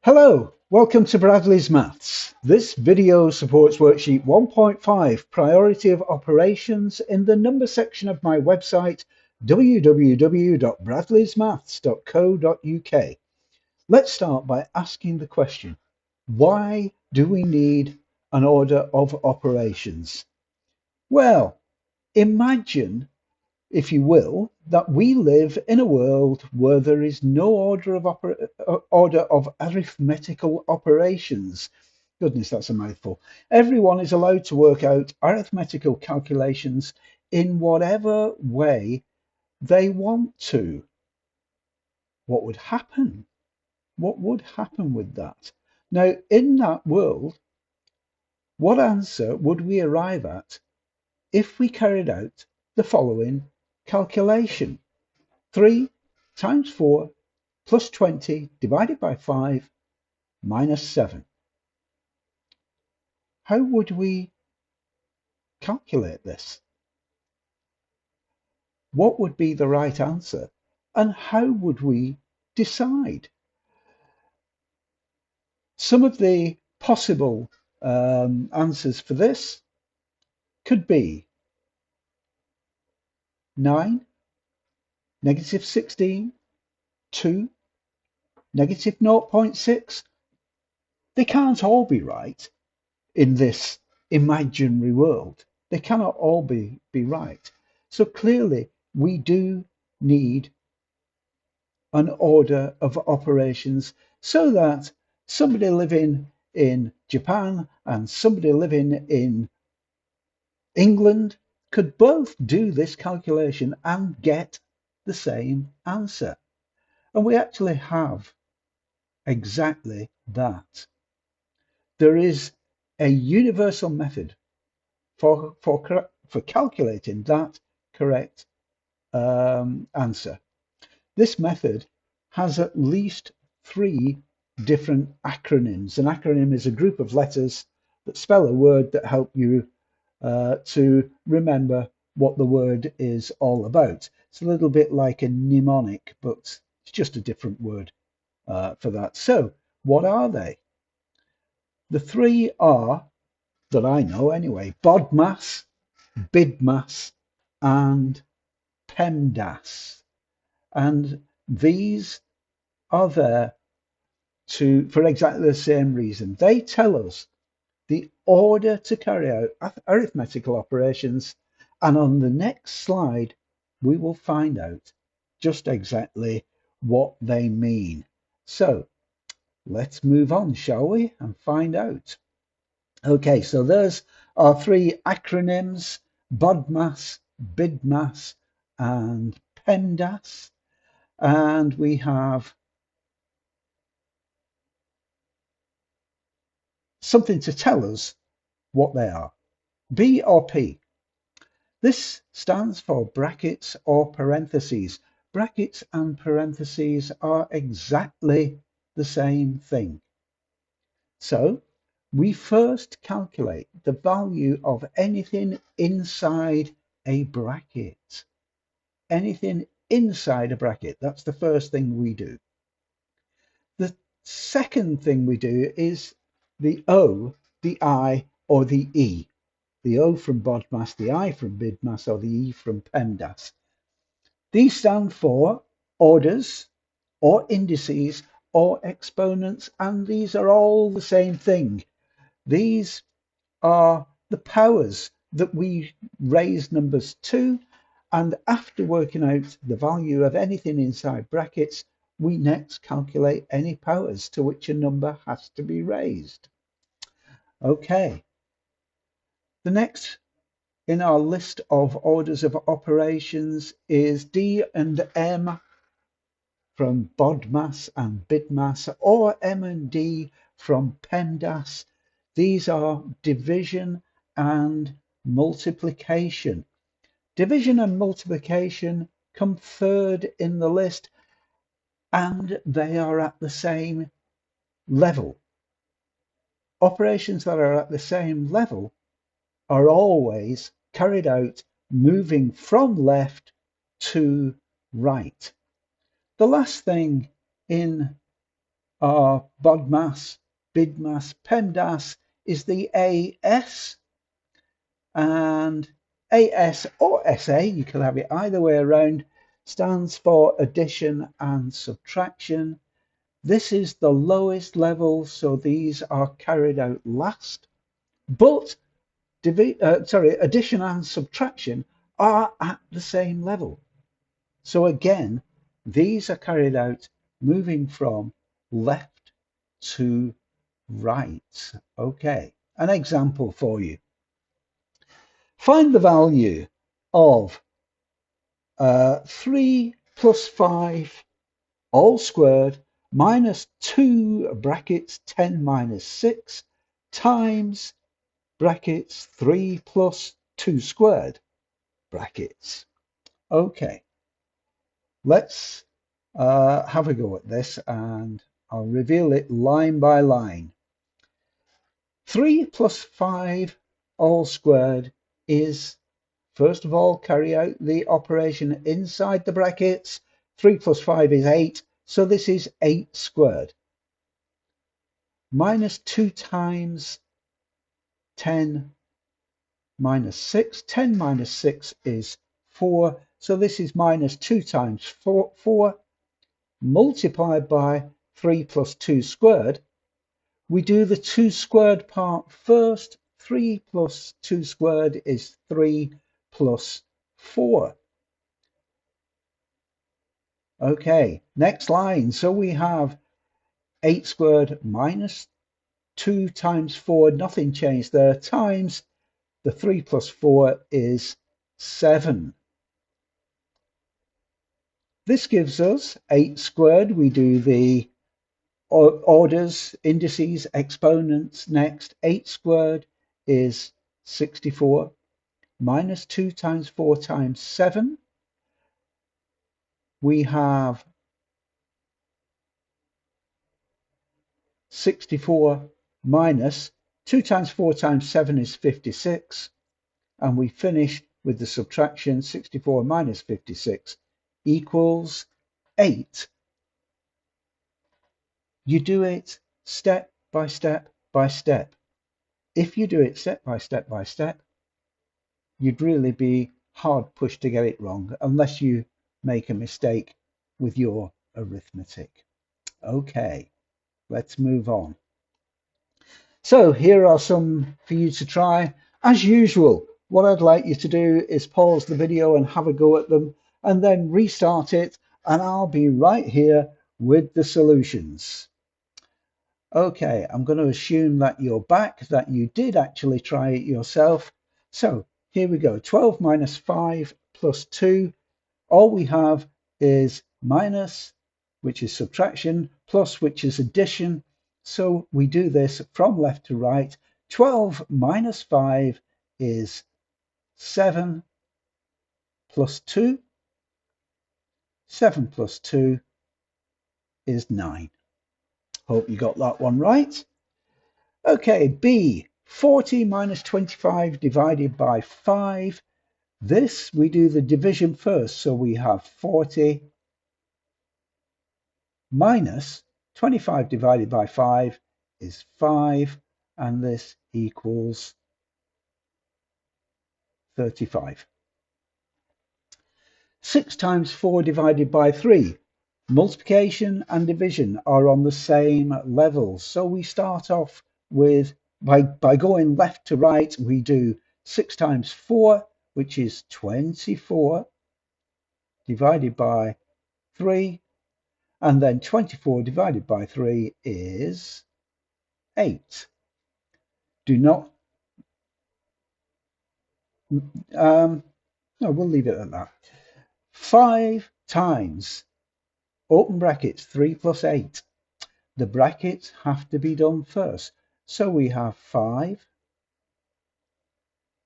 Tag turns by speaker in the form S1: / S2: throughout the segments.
S1: Hello, welcome to Bradley's Maths. This video supports worksheet 1.5, Priority of Operations, in the number section of my website, www.bradleysmaths.co.uk. Let's start by asking the question, why do we need an order of operations? Well, imagine, if you will, that we live in a world where there is no order of arithmetical operations. Goodness, that's a mouthful. Everyone is allowed to work out arithmetical calculations in whatever way they want to. What would happen? What would happen with that? Now, in that world, what answer would we arrive at if we carried out the following calculation? 3 times 4 plus 20 divided by 5 minus 7. How would we calculate this? What would be the right answer? And how would we decide? Some of the possible answers for this could be 9, negative 16, 2, negative 0.6. They can't all be right in this imaginary world. They cannot all be right. So clearly we do need an order of operations so that somebody living in Japan and somebody living in England could both do this calculation and get the same answer. And we actually have exactly that. There is a universal method for calculating that correct answer. This method has at least 3 different acronyms. An acronym is a group of letters that spell a word that help you to remember what the word is all about. It's a little bit like a mnemonic, but it's just a different word for that. So what are they? The 3 are, that I know anyway, BODMAS, BIDMAS and PEMDAS. And these are there for exactly the same reason. They tell us the order to carry out arithmetical operations, and on the next slide we will find out just exactly what they mean. So let's move on, shall we, and find out. Okay, so there's our 3 acronyms: BODMAS, BIDMAS and PEMDAS, and we have something to tell us what they are. B or P. This stands for brackets or parentheses. Brackets and parentheses are exactly the same thing. So we first calculate the value of anything inside a bracket. Anything inside a bracket, that's the first thing we do. The second thing we do is the O, the I, or the E. The O from BODMAS, the I from BIDMAS, or the E from PEMDAS. These stand for orders, or indices, or exponents, and these are all the same thing. These are the powers that we raise numbers to, and after working out the value of anything inside brackets, we next calculate any powers to which a number has to be raised. Okay. The next in our list of orders of operations is D and M from BODMAS and BIDMAS, or M and D from PEMDAS. These are division and multiplication. Division and multiplication come third in the list, and they are at the same level. Operations that are at the same level are always carried out moving from left to right. The last thing in our BODMAS, BIDMAS, PEMDAS is the AS, and AS or SA, you can have it either way around, stands for addition and subtraction. This is the lowest level, so these are carried out last, but addition and subtraction are at the same level. So again, these are carried out moving from left to right. Okay, an example for you. Find the value of 3 plus 5 all squared minus 2 brackets 10 minus 6 times brackets 3 plus 2 squared brackets. Okay, let's have a go at this, and I'll reveal it line by line. 3 plus 5 all squared is, first of all, carry out the operation inside the brackets. 3 plus 5 is 8, so this is 8 squared. Minus 2 times 10 minus 6. 10 minus 6 is 4, so this is minus 2 times 4 multiplied by 3 plus 2 squared. We do the 2 squared part first. 3 plus 2 squared is 3 plus 4. Okay, next line. So we have 8 squared minus 2 times 4, nothing changed there, times the 3 plus 4 is 7. This gives us 8 squared. We do the orders, indices, exponents next. 8 squared is 64 minus 2 times 4 times 7. We have 64 minus 2 times 4 times 7 is 56. And we finish with the subtraction. 64 minus 56 equals 8. You do it step by step by step. If you do it step by step by step, you'd really be hard pushed to get it wrong unless you make a mistake with your arithmetic. Okay, let's move on. So here are some for you to try. As usual, what I'd like you to do is pause the video and have a go at them, and then restart it, and I'll be right here with the solutions. Okay, I'm going to assume that you're back, that you did actually try it yourself. So here we go. 12 minus 5 plus 2. All we have is minus, which is subtraction, plus, which is addition. So we do this from left to right. 12 minus 5 is 7 plus 2. 7 plus 2 is 9. Hope you got that one right. Okay, B, 40 minus 25 divided by 5. This, we do the division first. So we have 40 minus 25 divided by 5 is 5, and this equals 35. 6 times 4 divided by 3. Multiplication and division are on the same level. So we start off with, by going left to right, we do 6 times 4, which is 24, divided by 3. And then 24 divided by 3 is 8. Do not, no, we'll leave it at that. 5 times, open brackets, 3 plus 8. The brackets have to be done first. So we have 5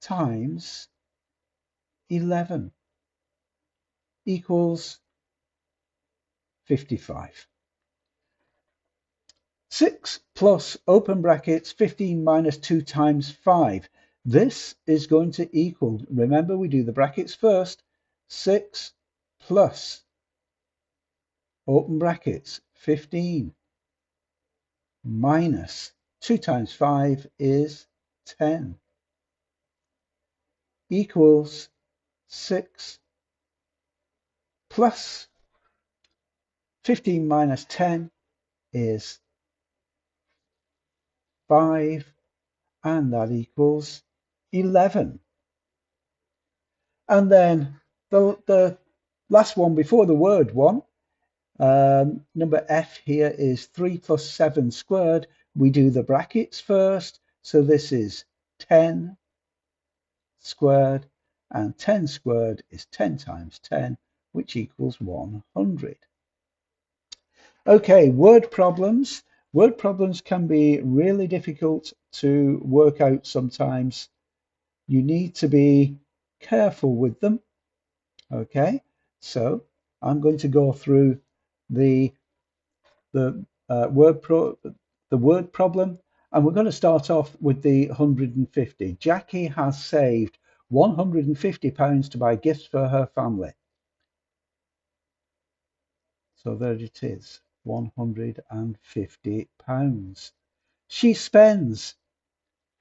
S1: times 11 equals 55. 6 plus, open brackets, 15 minus 2 times 5. This is going to equal, remember we do the brackets first, 6 plus, open brackets, 15 minus 2 times 5 is 10 equals 6 plus 15 minus 10 is 5, and that equals 11. And then the last one before the word one, number F here is 3 plus 7 squared. We do the brackets first. So this is 10 squared, and 10 squared is 10 times 10, which equals 100. Okay, word problems. Word problems can be really difficult to work out sometimes. You need to be careful with them. Okay, so I'm going to go through the word problem, and we're going to start off with the 150. Jackie has saved £150 to buy gifts for her family. So there it is, £150. She spends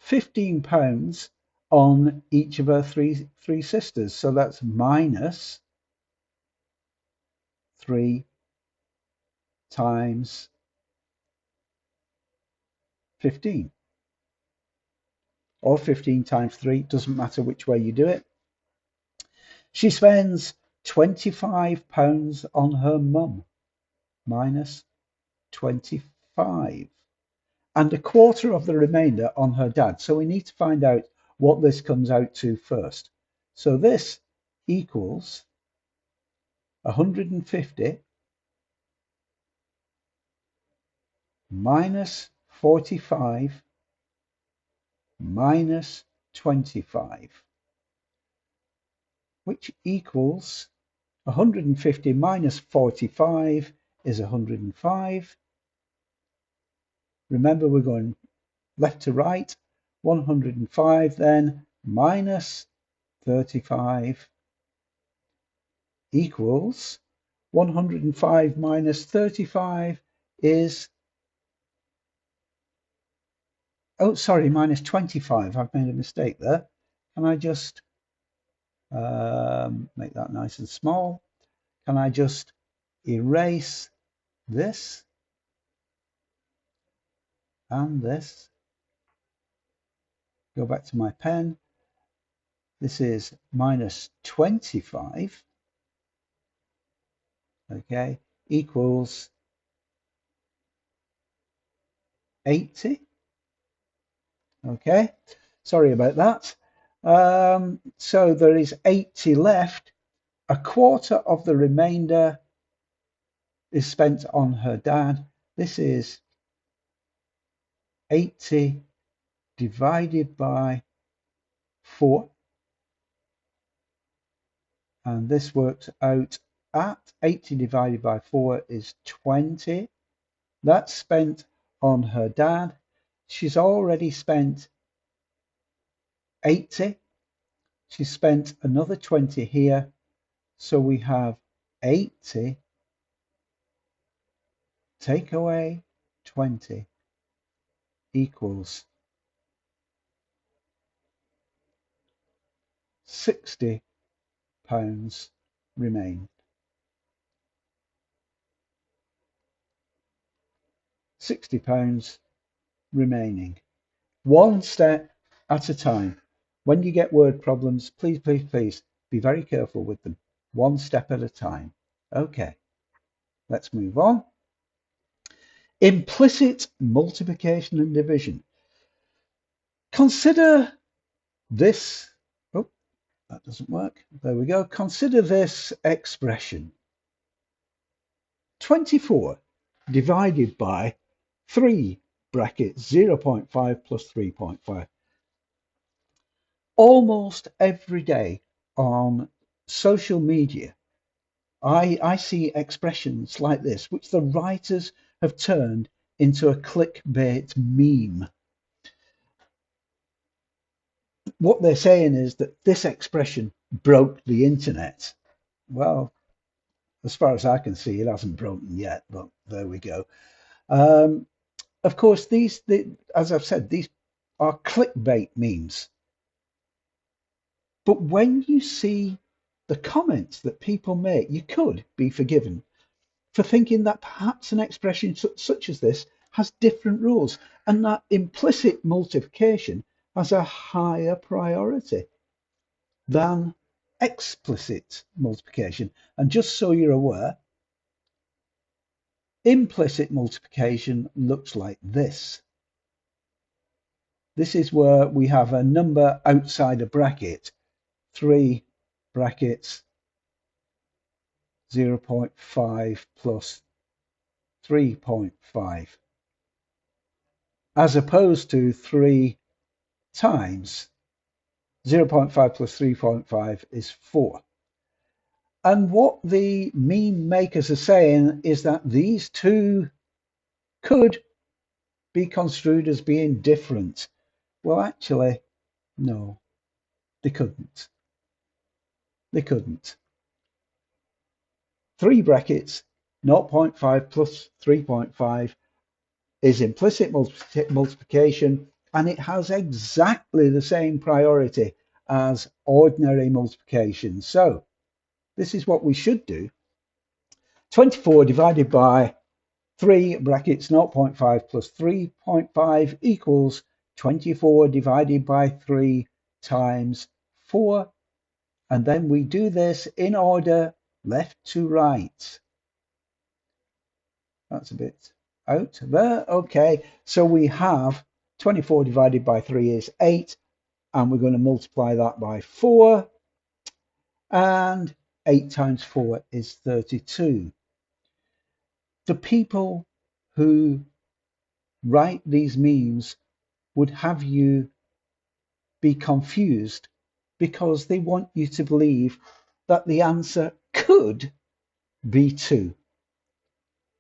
S1: £15 on each of her three sisters. So that's minus 3 times 15. Or 15 times 3, doesn't matter which way you do it. She spends £25 on her mum, minus 25, and a quarter of the remainder on her dad. So we need to find out what this comes out to first. So this equals 150 minus 45 minus 25, which equals 150 minus 45 is 105. Remember, we're going left to right. 105 then minus 35 equals 105 minus 35 is, oh, sorry, minus 25. I've made a mistake there. Can I just make that nice and small? Can I just erase this and this? Go back to my pen. This is minus 25, okay, equals 80. Okay, sorry about that. So there is 80 left. A quarter of the remainder is spent on her dad. This is 80 divided by 4. And this works out at 80 divided by 4 is 20. That's spent on her dad. She's already spent 80. She spent another 20 here. So we have 80 take away 20 equals 60 pounds remain. 60 pounds remaining. One step at a time. When you get word problems, please, please, please be very careful with them. One step at a time. Okay, let's move on. Implicit multiplication and division. Consider this. Oh, that doesn't work. There we go. Consider this expression. 24 divided by 3 brackets 0.5 plus 3.5. Almost every day on social media, I see expressions like this, which the writers have turned into a clickbait meme. What they're saying is that this expression broke the internet. Well, as far as I can see, it hasn't broken yet, but there we go. Of course, as I've said, these are clickbait memes. But when you see the comments that people make, you could be forgiven for thinking that perhaps an expression such as this has different rules and that implicit multiplication has a higher priority than explicit multiplication. And just so you're aware, implicit multiplication looks like this. This is where we have a number outside a bracket, 3 brackets 0.5 plus 3.5, as opposed to 3 times 0.5 plus 3.5 is 4. And what the meme makers are saying is that these two could be construed as being different. Well, actually, no, they couldn't. They couldn't. 3 brackets 0.5 plus 3.5 is implicit multiplication, and it has exactly the same priority as ordinary multiplication. So this is what we should do. 24 divided by 3 brackets 0.5 plus 3.5 equals 24 divided by 3 times 4. And then we do this in order left to right. That's a bit out there. Okay, so we have 24 divided by 3 is 8, and we're going to multiply that by 4, and 8 times 4 is 32. The people who write these memes would have you be confused because they want you to believe that the answer could be 2.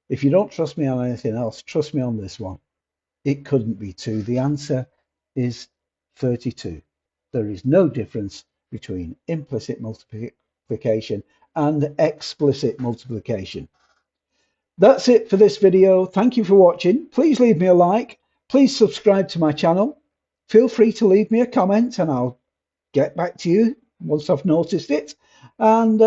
S1: If you don't trust me on anything else, trust me on this one. It couldn't be 2. The answer is 32. There is no difference between implicit multiplication and explicit multiplication. That's it for this video. Thank you for watching. Please leave me a like. Please subscribe to my channel. Feel free to leave me a comment and I'll get back to you once I've noticed it. And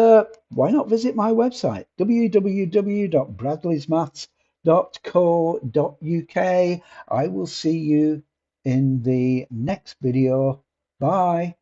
S1: why not visit my website, www.bradleysmaths.co.uk. I will see you in the next video. Bye.